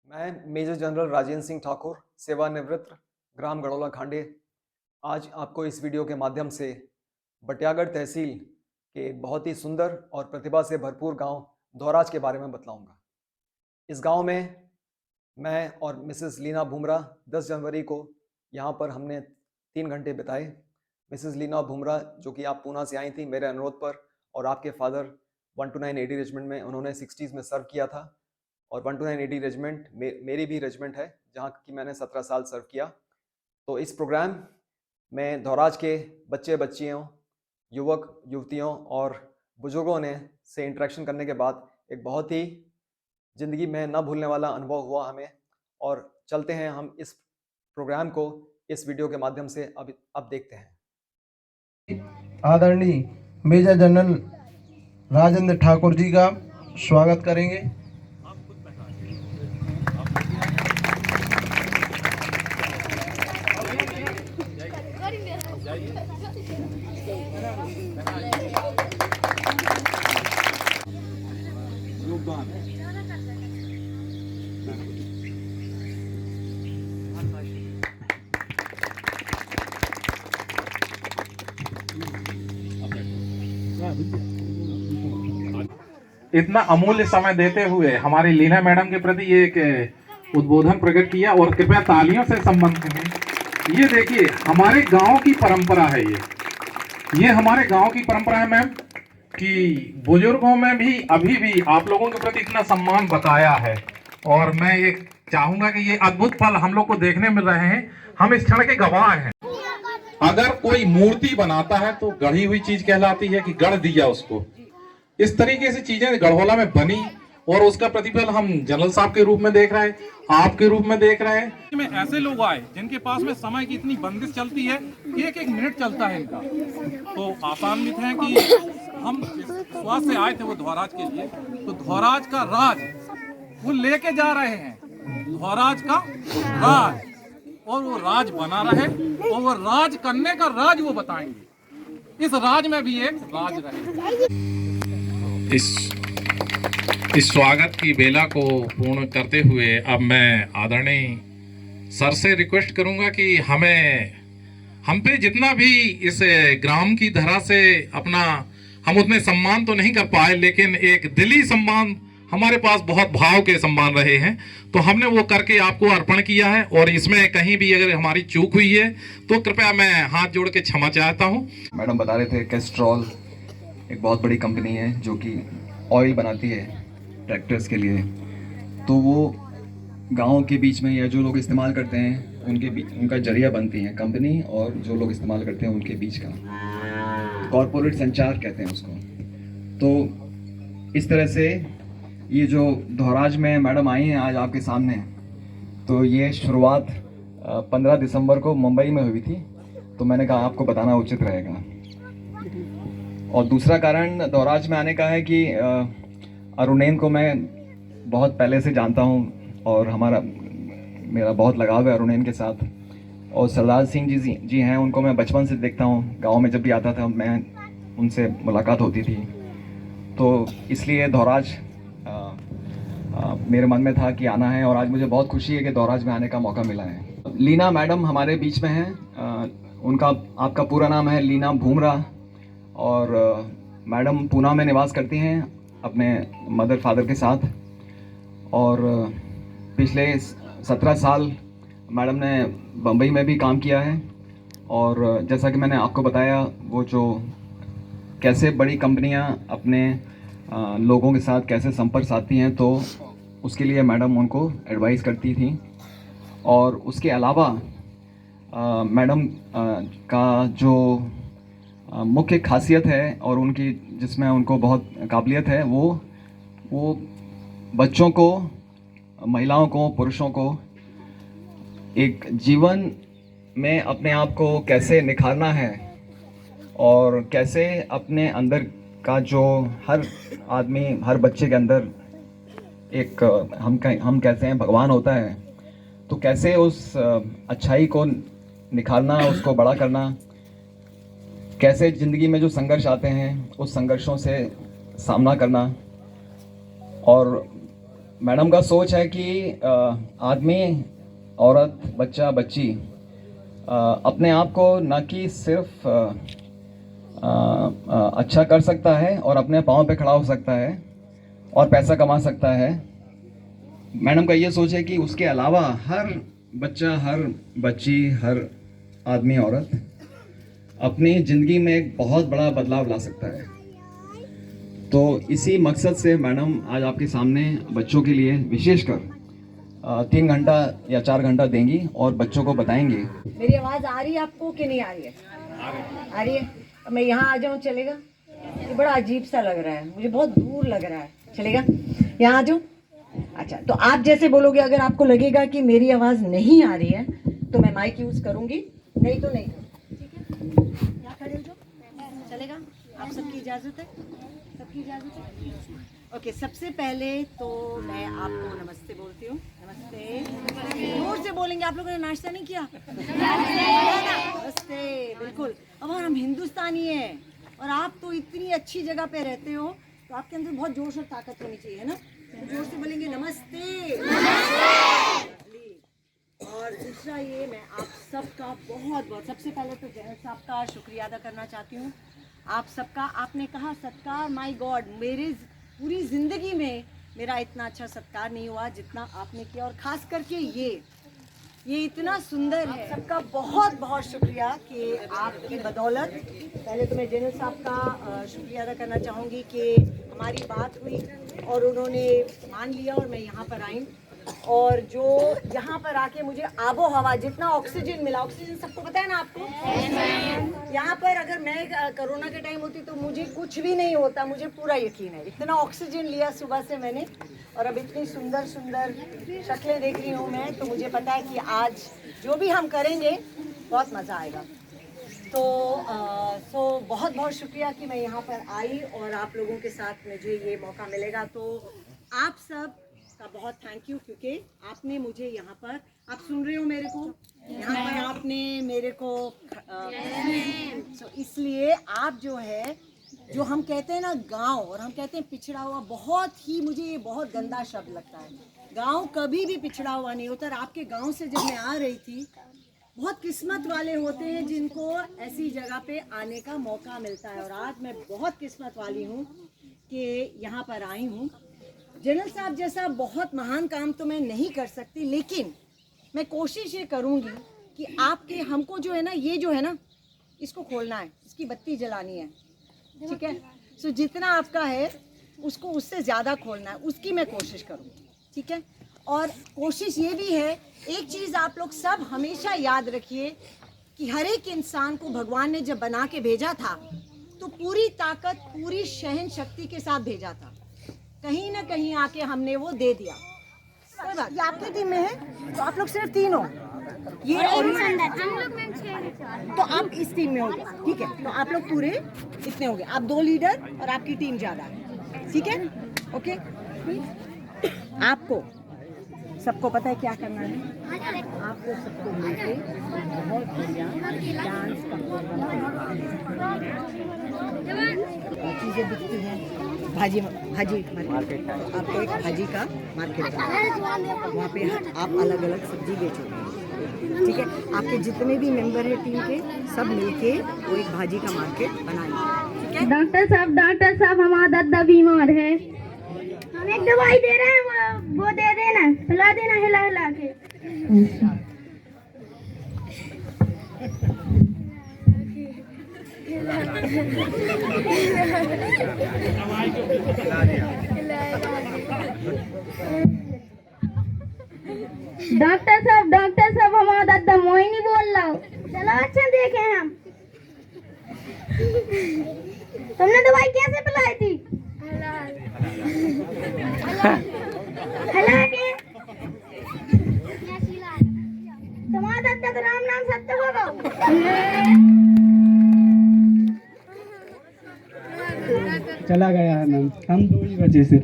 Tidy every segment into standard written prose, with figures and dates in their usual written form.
मैं major general Rajendra Singh Thakur, सेवानिवृत्त, ग्राम गड़ौला खांडे, आज आपको इस वीडियो के माध्यम से बटियागढ़ तहसील के बहुत ही सुंदर और प्रतिभा से भरपूर गांव धौराज के बारे में बतलाऊंगा। इस गांव में मैं और मिसेस लीना भूमरा 10 जनवरी को यहाँ पर हमने 3 घंटे बिताए। मिसेस लीना भूमरा, जो कि आप पूना से आई थी मेरे अनुरोध पर, और आपके फादर 129 एडी रेजिमेंट में उन्होंने 60s में सर्व किया था, और 129 एडी रेजिमेंट मेरी भी रेजिमेंट है जहाँ की मैंने 17 साल सर्व किया। तो इस प्रोग्राम में धौराज के बच्चे बच्चियों, युवक युवतियों और बुजुर्गों ने से इंटरेक्शन करने के बाद एक बहुत ही ज़िंदगी में न भूलने वाला अनुभव हुआ हमें। और चलते हैं हम इस प्रोग्राम को इस वीडियो के माध्यम से अब देखते हैं। आदरणीय मेजर जनरल राजेंद्र ठाकुर जी का स्वागत करेंगे। इतना अमूल्य समय देते हुए हमारी लीना मैडम के प्रति ये एक उद्बोधन प्रकट किया, और कृपया तालियों से संबंध करें। ये देखिए, हमारे गांव की परंपरा है। ये हमारे गांव की परंपरा है मैम, कि बुजुर्गों में भी अभी भी आप लोगों के प्रति इतना सम्मान बताया है। और मैं ये चाहूंगा कि ये अद्भुत पल हम लोग को देखने मिल रहे हैं, हम इस क्षण के गवाह हैं। अगर कोई मूर्ति बनाता है तो गढ़ी हुई चीज कहलाती है कि गढ़ दिया उसको। इस तरीके से चीजें गढ़ोला में बनी, और उसका प्रतिफल हम जनरल साहब के रूप में देख रहे हैं, आपके रूप में देख रहे हैं। में ऐसे लोग आए जिनके पास में समय की इतनी बंदिश चलती है, एक एक मिनट चलता है इनका, तो आसान्वित है कि हम विश्वास से आए थे वो धौराज के लिए। तो धौराज का राज वो लेके जा रहे हैं, धौराज का राज, और वो राज बना रहे, और वो राज करने का राज वो बताएंगे। इस राज में भी एक राज रहे। इस स्वागत की बेला को पूर्ण करते हुए अब मैं आदरणीय सर से रिक्वेस्ट करूंगा कि हम पे जितना भी इस ग्राम की धरा से अपना हम उतने सम्मान तो नहीं कर पाए, लेकिन एक दिली सम्मान हमारे पास बहुत भाव के सम्मान रहे हैं, तो हमने वो करके आपको अर्पण किया है। और इसमें कहीं भी अगर हमारी चूक हुई है तो कृपया मैं हाथ जोड़ के क्षमा चाहता हूँ। मैडम बता रहे थे कैस्ट्रॉल एक बहुत बड़ी कंपनी है जो कि ऑयल बनाती है ट्रैक्टर्स के लिए। तो वो गांव के बीच में, या जो लोग इस्तेमाल करते हैं उनका जरिया बनती है कंपनी, और जो लोग इस्तेमाल करते हैं उनके बीच का कॉरपोरेट संचार कहते हैं उसको। तो इस तरह से ये जो धौराज में मैडम आई हैं आज आपके सामने, तो ये शुरुआत 15 दिसंबर को मुंबई में हुई थी, तो मैंने कहा आपको बताना उचित रहेगा। और दूसरा कारण धौराज में आने का है कि अरुणेन को मैं बहुत पहले से जानता हूँ, और मेरा बहुत लगाव है अरुणेन के साथ। और सरदार सिंह जी हैं, उनको मैं बचपन से देखता हूँ, गांव में जब भी आता था मैं उनसे मुलाकात होती थी। तो इसलिए धौराज मेरे मन में था कि आना है, और आज मुझे बहुत खुशी है कि धौराज में आने का मौका मिला है। लीना मैडम हमारे बीच में हैं। आपका पूरा नाम है लीना भूमरा, और मैडम पूना में निवास करती हैं अपने मदर फादर के साथ। और पिछले 17 साल मैडम ने बम्बई में भी काम किया है। और जैसा कि मैंने आपको बताया, वो जो कैसे बड़ी कंपनियां अपने लोगों के साथ कैसे संपर्क साधती हैं, तो उसके लिए मैडम उनको एडवाइस करती थी। और उसके अलावा मैडम का जो मुख्य खासियत है, और उनकी जिसमें उनको बहुत काबिलियत है, वो बच्चों को, महिलाओं को, पुरुषों को एक जीवन में अपने आप को कैसे निखारना है, और कैसे अपने अंदर का जो हर आदमी, हर बच्चे के अंदर एक हम कहते हैं भगवान होता है, तो कैसे उस अच्छाई को निखारना, उसको बड़ा करना, कैसे ज़िंदगी में जो संघर्ष आते हैं उस संघर्षों से सामना करना, और मैडम का सोच है कि आदमी, औरत, बच्चा, बच्ची अपने आप को न कि सिर्फ अच्छा कर सकता है और अपने पाँव पे खड़ा हो सकता है और पैसा कमा सकता है। मैडम का ये सोच है कि उसके अलावा हर बच्चा, हर बच्ची, हर आदमी, औरत अपनी ज़िंदगी में एक बहुत बड़ा बदलाव ला सकता है। तो इसी मकसद से मैडम आज आपके सामने बच्चों के लिए विशेषकर 3 घंटा या 4 घंटा देंगी और बच्चों को बताएंगी। मेरी आवाज़ आ रही है आपको कि नहीं आ रही है? आ रही है। अब मैं यहाँ आ जाऊँ चलेगा? ये बड़ा अजीब सा लग रहा है, मुझे बहुत दूर लग रहा है। चलेगा यहाँ आ जाऊँ? अच्छा, तो आप जैसे बोलोगे, अगर आपको लगेगा कि मेरी आवाज़ नहीं आ रही है तो मैं माइक यूज़ करूँगी, नहीं तो नहीं। ठीक है, यहाँ खड़े हो जाओ, चलेगा? आप सबकी इजाज़त है? सबकी इजाज़त है? ओके, सबसे पहले तो मैं आपको नमस्ते बोलती हूँ। नमस्ते, जोर से बोलेंगे। आप लोगों ने नाश्ता नहीं किया? नमस्ते, बिल्कुल। अब हम हिंदुस्तानी हैं और आप तो इतनी अच्छी जगह पे रहते हो, तो आपके अंदर बहुत जोश और ताकत होनी चाहिए, है ना? जोर से बोलेंगे नमस्ते। और दूसरा ये, मैं आप सबका बहुत बहुत, सबसे पहले तो जनरल साहब का शुक्रिया अदा करना चाहती हूँ। आप सबका, आपने कहा सत्कार, माय गॉड, मेरे पूरी ज़िंदगी में मेरा इतना अच्छा सत्कार नहीं हुआ जितना आपने किया, और ख़ास करके ये इतना सुंदर है। सबका बहुत बहुत शुक्रिया कि आपकी बदौलत, पहले तो मैं जनरल साहब का शुक्रिया अदा करना चाहूँगी कि हमारी बात हुई और उन्होंने मान लिया और मैं यहाँ पर आई, और जो यहाँ पर आके मुझे आबो हवा, जितना ऑक्सीजन मिला, ऑक्सीजन सबको पता है ना आपको? यहाँ पर अगर मैं कोरोना के टाइम होती तो मुझे कुछ भी नहीं होता, मुझे पूरा यकीन है। इतना ऑक्सीजन लिया सुबह से मैंने, और अब इतनी सुंदर सुंदर शक्लें देख रही हूँ मैं, तो मुझे पता है कि आज जो भी हम करेंगे बहुत मज़ा आएगा। तो बहुत बहुत शुक्रिया कि मैं यहाँ पर आई और आप लोगों के साथ मुझे ये मौका मिलेगा। तो आप सब का बहुत थैंक यू, क्योंकि आपने मुझे यहाँ पर, आप सुन रहे हो मेरे को, यहाँ पर आपने मेरे को तो इसलिए आप जो है, जो हम कहते हैं ना गांव, और हम कहते हैं पिछड़ा हुआ, बहुत ही मुझे ये बहुत गंदा शब्द लगता है। गांव कभी भी पिछड़ा हुआ नहीं होता। आपके गांव से जब मैं आ रही थी, बहुत किस्मत वाले होते हैं जिनको ऐसी जगह पे आने का मौका मिलता है, और आज मैं बहुत किस्मत वाली हूँ कि यहाँ पर आई हूँ। जनरल साहब जैसा बहुत महान काम तो मैं नहीं कर सकती, लेकिन मैं कोशिश ये करूँगी कि आपके, हमको जो है ना, ये जो है ना, इसको खोलना है, इसकी बत्ती जलानी है, ठीक है? सो जितना आपका है उसको उससे ज़्यादा खोलना है, उसकी मैं कोशिश करूँ, ठीक है? और कोशिश ये भी है, एक चीज़ आप लोग सब हमेशा याद रखिए कि हर एक इंसान को भगवान ने जब बना के भेजा था तो पूरी ताकत, पूरी सहन शक्ति के साथ भेजा था। कहीं ना कहीं आके हमने वो दे दिया। कोई बात, ये आपकी टीम में है तो आप लोग सिर्फ 3 हो, ये और तो आप इस टीम में होंगे, ठीक है? तो आप लोग पूरे इतने होंगे, आप 2 लीडर और आपकी टीम ज़्यादा है, ठीक है? ओके, आपको सबको पता है क्या करना है। आपको सबको मिलके बहुत बढ़िया डांस का चीज़ें दिखती हैं। भाजी मार्केट, आपको एक भाजी का मार्केट है, वहाँ पे आप अलग अलग सब्जी बेचोगे, ठीक है? आपके जितने भी मेंबर हैं टीम के, सब मिलके वो एक भाजी का मार्केट बनाएंगे, ठीक है? डॉक्टर साहब हमारा दादा बीमार है, हम एक दवाई दे रहे हैं, वो दे देना, पिला देना हिला हिला के। डॉक्टर साहब हमारा दादा मोहिनी बोल रहा हूँ। चलो अच्छा देखे हम। तुमने दवाई कैसे पिलाई थी? हला के। तुम्हारा दादा का नाम सत्य होगा। चला गया है मैम, हम 2 ही बचे से।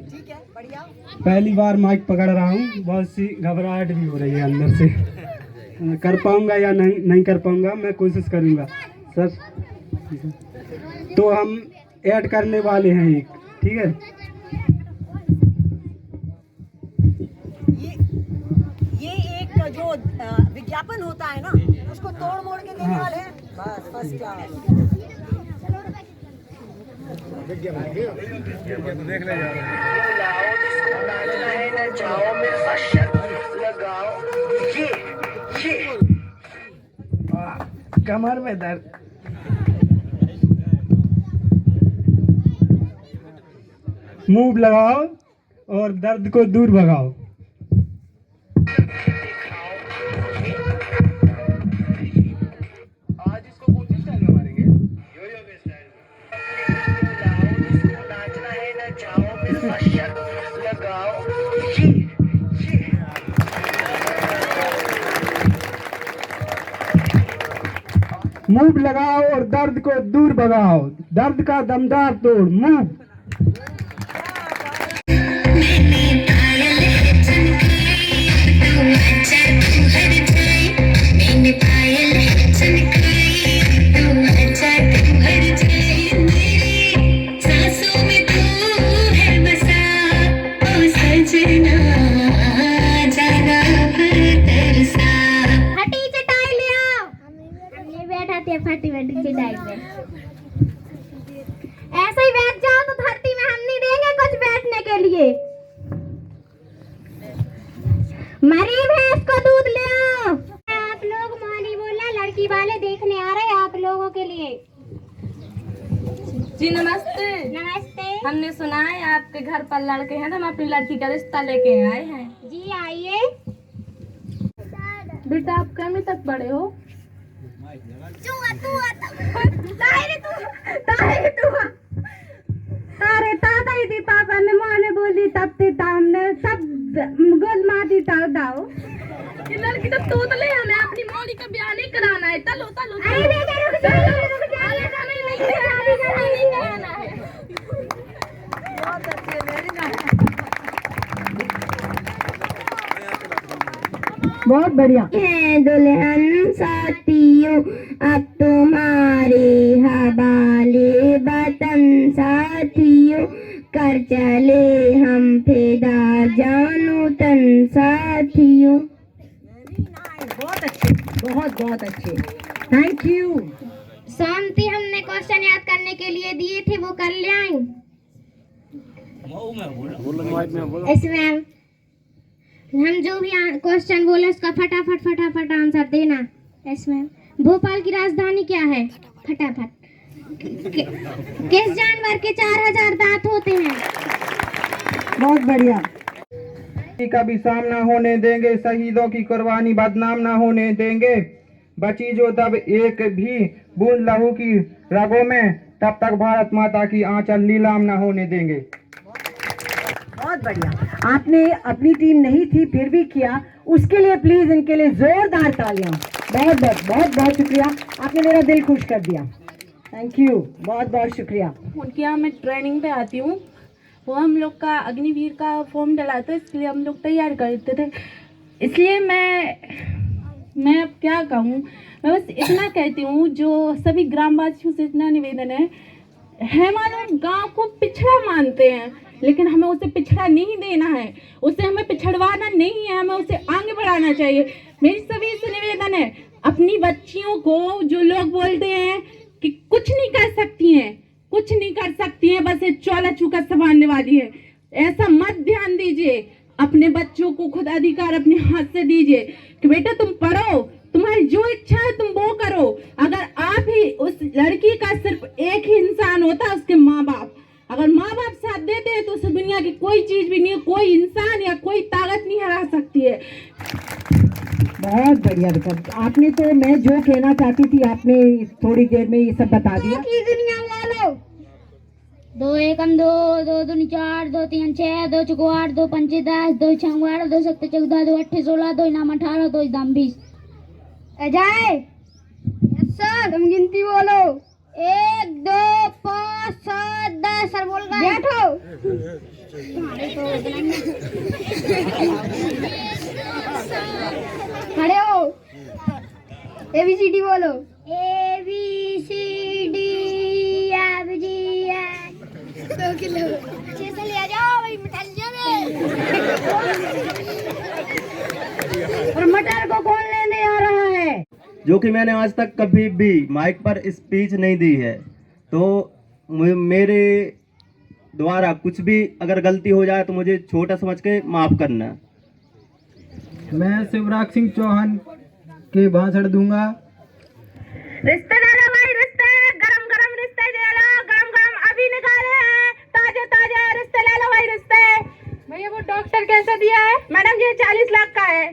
पहली बार माइक पकड़ रहा हूँ, बहुत सी घबराहट भी हो रही है अंदर से। कर पाऊंगा या नहीं कर पाऊंगा, मैं कोशिश करूंगा सर। तो हम ऐड करने वाले हैं एक, ठीक है? जो विज्ञापन होता है ना, उसको तोड़ मोड़ के देने वाले हैं। बस फर्स्ट क्लास। कमर में दर्द। मूव लगाओ और दर्द को दूर भगाओ। आज इसको कौन सी स्टाइल में मारेंगे? यो-यो के स्टाइल में। नाचना है ना जाओ मेरा शर्त लगाओ। मूव लगाओ और दर्द को दूर भगाओ। दर्द का दमदार तोड़। मूव। फटी फटी चटाई पे ऐसे ही बैठ जाओ तो धरती में हम नहीं देंगे कुछ बैठने के लिए। मरी भैंस को दूध ले आओ। आप लोग मानी बोला लड़की वाले देखने आ रहे हैं आप लोगों के लिए। जी नमस्ते। नमस्ते। हमने सुना है आपके घर पर लड़के हैं तो हम अपनी लड़की का रिश्ता लेके आए हैं। जी आइए। बेटा आप कम तक बड़े हो? तारे ताता ही थी पापा ने माने बोली तब ते तामने सब गोद मादी ताऊ दाओ। ये लड़की तो तोतले हमें अपनी मौली का ब्याह नहीं कराना है। चलो चलो। अरे बेटा रुक जा नहीं कराना है। बहुत अच्छे, वेरी नाइस। बहुत बढ़िया है दुल्हन साथियों अब तुम्हारे हवाले वतन साथियों कर चले हम फिदा जानो तन साथियों। वेरी नाइस, बहुत अच्छे, बहुत बहुत अच्छे, थैंक यू। शांति हमने क्वेश्चन याद करने के लिए दिए थे वो कर ले आई। इसमें हम जो भी क्वेश्चन बोले उसका फटाफट आंसर देना। इसमें भोपाल की राजधानी क्या है? फटाफट। किस जानवर के 4000 दांत होते हैं? बहुत बढ़िया। का भी सामना होने देंगे, शहीदों की कुर्बानी बदनाम ना होने देंगे। बची जो तब एक भी बूंद लहू की रगों में, तब तक भारत माता की आंचल नीलाम ना होने देंगे। बहुत बढ़िया। आपने अपनी टीम नहीं थी फिर भी किया, उसके लिए प्लीज इनके लिए जोरदार तालियां। बहुत बहुत बहुत बहुत शुक्रिया, आपने मेरा दिल खुश कर दिया। थैंक यू, बहुत बहुत शुक्रिया। उनके यहाँ मैं ट्रेनिंग पे आती हूँ। वो हम लोग का अग्निवीर का फॉर्म डलाते हैं, इसके लिए हम लोग तैयार करते थे। इसलिए मैं अब क्या कहूँ, मैं बस इतना कहती हूँ, जो सभी ग्रामवासियों से इतना निवेदन है मानो गांव को पिछड़ा मानते हैं, लेकिन हमें उसे पिछड़ा नहीं देना है, उसे हमें पिछड़वाना नहीं है, हमें उसे आगे बढ़ाना चाहिए। मेरी सभी से निवेदन है, अपनी बच्चियों को जो लोग बोलते हैं कि कुछ नहीं कर सकती हैं, कुछ नहीं कर सकती हैं, बस ये चौला चूका संभालने वाली है, ऐसा मत ध्यान दीजिए। अपने बच्चों को खुद अधिकार अपने हाथ से दीजिए कि बेटा तुम पढ़ो, तुम्हारी जो इच्छा है तुम वो करो। अगर आप ही उस लड़की का सिर्फ एक ही इंसान होता, उसके माँ बाप, अगर माँ बाप साथ देते हैं तो उस दुनिया की कोई चीज भी नहीं, कोई इंसान या कोई ताकत नहीं हरा सकती है। बहुत बढ़िया बेटा, आपने तो मैं जो कहना चाहती थी आपने थोड़ी देर में ये सब बता दिया। दुनिया वालों 2 एकम 2, 2 दूनी 4, 2 3 6, 2 चौको 8, 2 पंचे 10, 2 छंग 12, 2 सत्ते 14, 2 अट्ठे 16, 2 इनाम 18, 2 दाम 20। अजय यस सर, तुम गिनती बोलो। 1 2 5 7 10 सर बोल गए। बैठो। खड़े हो। ABCD बोलो। ABCD अब जी 2 किलो अच्छे से ले आ जाओ भाई मिठाइयाँ में। और मटर को कौन लेने आ रहा है? जो कि मैंने आज तक कभी भी माइक पर स्पीच नहीं दी है, तो मेरे द्वारा कुछ भी अगर गलती हो जाए तो मुझे छोटा समझ के माफ़ करना। मैं शिवराज सिंह चौहान के भाषण दूंगा। रिश्ते ले लो भाई, रिश्ते गरम गरम रिश्ते ले लो, गरम गरम अभी निकाले हैं, ताजे ताजे रिश्ते ले लो भाई, रिश्ते। भैया वो डॉक्टर कैसा दिया है? मैडम ये 40 लाख का है।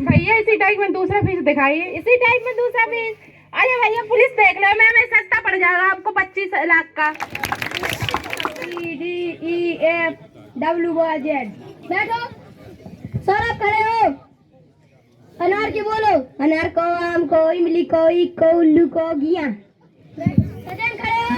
भैया इसी टाइप में दूसरा पीस दिखाइए, इसी टाइप में दूसरा पीस। अरे भैया पुलिस देख लो, मैं सस्ता पड़ जाएगा आपको 25 लाख का। DEFWZ। बैठो, सर आप खड़े हो। अनार की बोलो। अनार को, आम को, इमली को, ईख को, उल्लू को, घिया। सजन खड़े हो।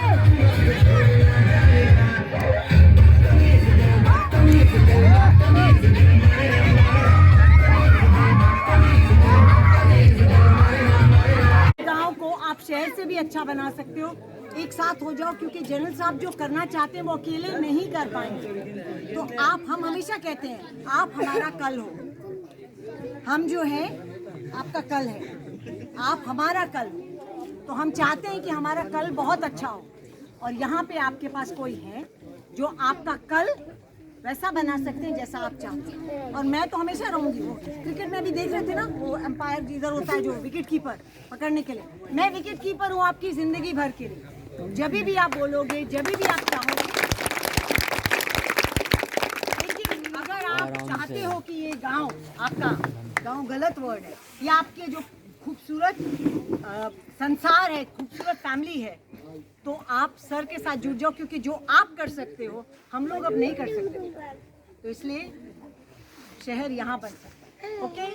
गांव को आप शहर से भी अच्छा बना सकते हो। एक साथ हो जाओ, क्योंकि जनरल साहब जो करना चाहते हैं वो अकेले नहीं कर पाएंगे। तो हम हमेशा कहते हैं आप हमारा कल हो, हम जो है आपका कल है, आप हमारा कल हो। तो हम चाहते हैं कि हमारा कल बहुत अच्छा हो, और यहाँ पे आपके पास कोई है जो आपका कल वैसा बना सकते हैं जैसा आप चाहते हैं। और मैं तो हमेशा रहूंगी। वो क्रिकेट में भी देख रहे थे ना, वो एम्पायर जिधर होता है जो विकेट कीपर पकड़ने के लिए, मैं विकेट कीपर हूँ आपकी जिंदगी भर के लिए। जब भी आप बोलोगे, जब भी आप चाहोगे। लेकिन अगर आप चाहते हो कि ये गांव, आपका गांव गलत वर्ड है, या आपके जो खूबसूरत संसार है, खूबसूरत फैमिली है, तो आप सर के साथ जुड़ जाओ, क्योंकि जो आप कर सकते हो हम लोग अब नहीं कर सकते। तो इसलिए शहर यहाँ बन सकता है। Okay,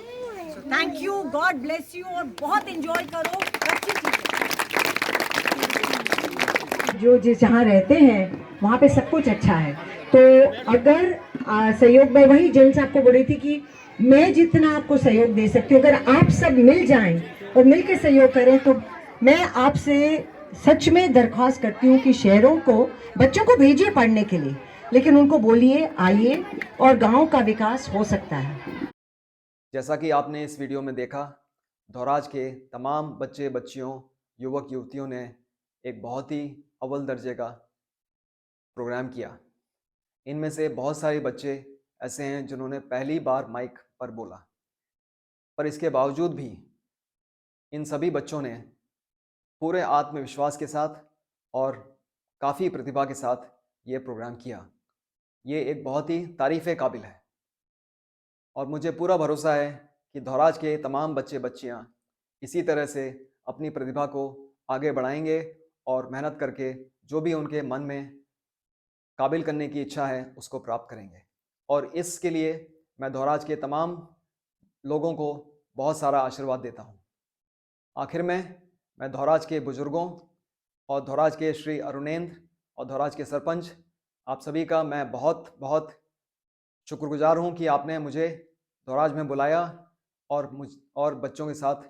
so thank you, God bless you, और बहुत एंजॉय करो अच्छी चीजें। जो जिस जहाँ रहते हैं वहाँ पे सब कुछ अच्छा है। तो अगर सहयोग में, वही जन से आपको बोल रही थी कि मैं जितना आपको सहयोग दे सकती हूँ, अगर आप सब मिल जाएं और मिलकर सहयोग करें, तो मैं आपसे सच में दरख्वास्त करती हूँ कि शहरों को, बच्चों को भेजिए पढ़ने के लिए, लेकिन उनको बोलिए आइए, और गांव का विकास हो सकता है। जैसा कि आपने इस वीडियो में देखा, धौराज के तमाम बच्चे बच्चियों, युवक युवतियों ने एक बहुत ही अव्वल दर्जे का प्रोग्राम किया। इनमें से बहुत सारे बच्चे ऐसे हैं जिन्होंने पहली बार माइक पर बोला, पर इसके बावजूद भी इन सभी बच्चों ने पूरे आत्मविश्वास के साथ और काफ़ी प्रतिभा के साथ ये प्रोग्राम किया। ये एक बहुत ही तारीफ़े काबिल है, और मुझे पूरा भरोसा है कि धौराज के तमाम बच्चे बच्चियां इसी तरह से अपनी प्रतिभा को आगे बढ़ाएंगे और मेहनत करके जो भी उनके मन में काबिल करने की इच्छा है उसको प्राप्त करेंगे। और इसके लिए मैं धौराज के तमाम लोगों को बहुत सारा आशीर्वाद देता हूँ। आखिर में मैं धौराज के बुजुर्गों और धौराज के श्री अरुणेंद्र और धौराज के सरपंच, आप सभी का मैं बहुत बहुत शुक्रगुजार हूँ कि आपने मुझे धौराज में बुलाया और बच्चों के साथ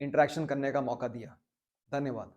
इंटरेक्शन करने का मौका दिया। धन्यवाद।